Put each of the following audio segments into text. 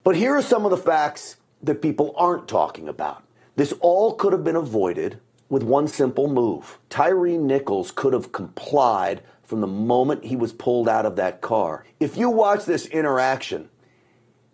But here are some of the facts that people aren't talking about. This all could have been avoided with one simple move. Tyre Nichol could have complied from the moment he was pulled out of that car. If you watch this interaction,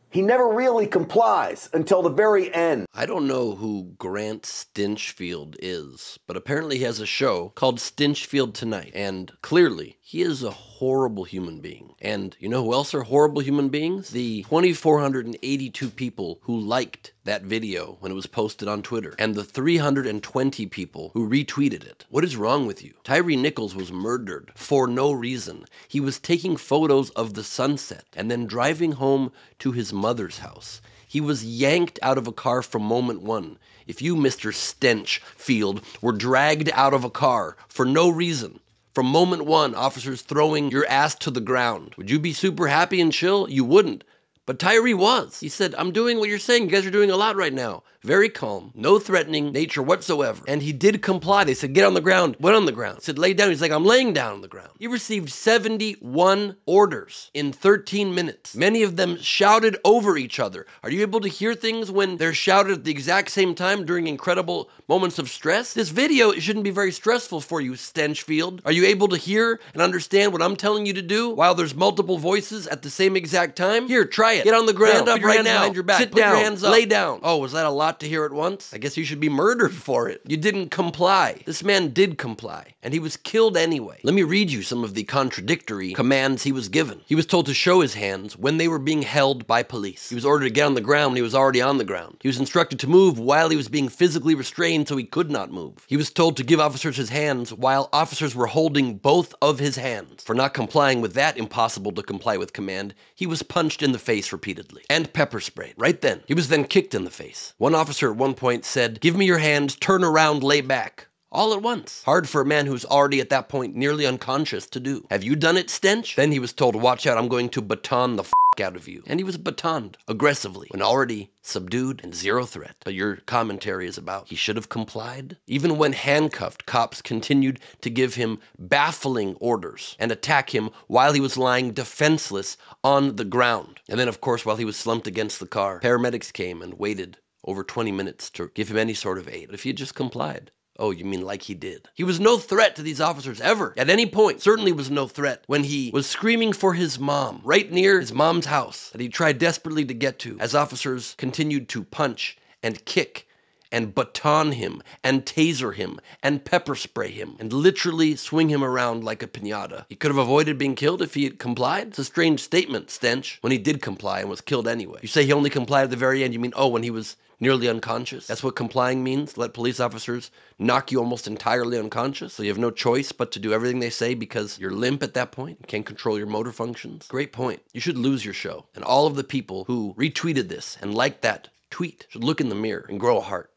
he never really complies until the very end. I don't know who Grant Stinchfield is, but apparently he has a show called Stinchfield Tonight, and clearly he is a horrible human being. And you know who else are horrible human beings? The 2,482 people who liked that video when it was posted on Twitter, and the 320 people who retweeted it. What is wrong with you? Tyre Nichol was murdered for no reason. He was taking photos of the sunset and then driving home to his mother's house. He was yanked out of a car from moment one. If you, Mr. Stinchfield, were dragged out of a car for no reason, from moment one, officers throwing your ass to the ground, would you be super happy and chill? You wouldn't. But Tyre was. He said, I'm doing what you're saying. You guys are doing a lot right now. Very calm. No threatening nature whatsoever. And he did comply. They said, get on the ground. Went on the ground. He said, lay down. He's like, I'm laying down on the ground. He received 71 orders in 13 minutes. Many of them shouted over each other. Are you able to hear things when they're shouted at the exact same time during incredible moments of stress? This video shouldn't be very stressful for you, Stinchfield. Are you able to hear and understand what I'm telling you to do while there's multiple voices at the same exact time? Here, try it. Get on the ground. Stand up right now. Behind your back. Sit down. Put your hands up. Lay down. Oh, was that a lot to hear at once? I guess you should be murdered for it. You didn't comply. This man did comply, and he was killed anyway. Let me read you some of the contradictory commands he was given. He was told to show his hands when they were being held by police. He was ordered to get on the ground when he was already on the ground. He was instructed to move while he was being physically restrained so he could not move. He was told to give officers his hands while officers were holding both of his hands. For not complying with that impossible to comply with command, he was punched in the face repeatedly and pepper sprayed right then. He was then kicked in the face. One officer at one point said, give me your hands, turn around, lay back. All at once. Hard for a man who's already at that point nearly unconscious to do. Have you done it, Stench? Then he was told, watch out, I'm going to baton the out of you. And he was batoned aggressively when already subdued and zero threat. But your commentary is about he should have complied. Even when handcuffed, cops continued to give him baffling orders and attack him while he was lying defenseless on the ground. And then, of course, while he was slumped against the car, paramedics came and waited over 20 minutes to give him any sort of aid. But if he had just complied. Oh, you mean like he did? He was no threat to these officers ever. At any point, certainly was no threat when he was screaming for his mom right near his mom's house that he tried desperately to get to as officers continued to punch and kick and baton him and taser him and pepper spray him and literally swing him around like a piñata. He could have avoided being killed if he had complied. It's a strange statement, Stench, when he did comply and was killed anyway. You say he only complied at the very end. You mean, oh, when he was nearly unconscious? That's what complying means? Let police officers knock you almost entirely unconscious so you have no choice but to do everything they say because you're limp at that point and can't control your motor functions? Great point. You should lose your show. And all of the people who retweeted this and liked that tweet should look in the mirror and grow a heart.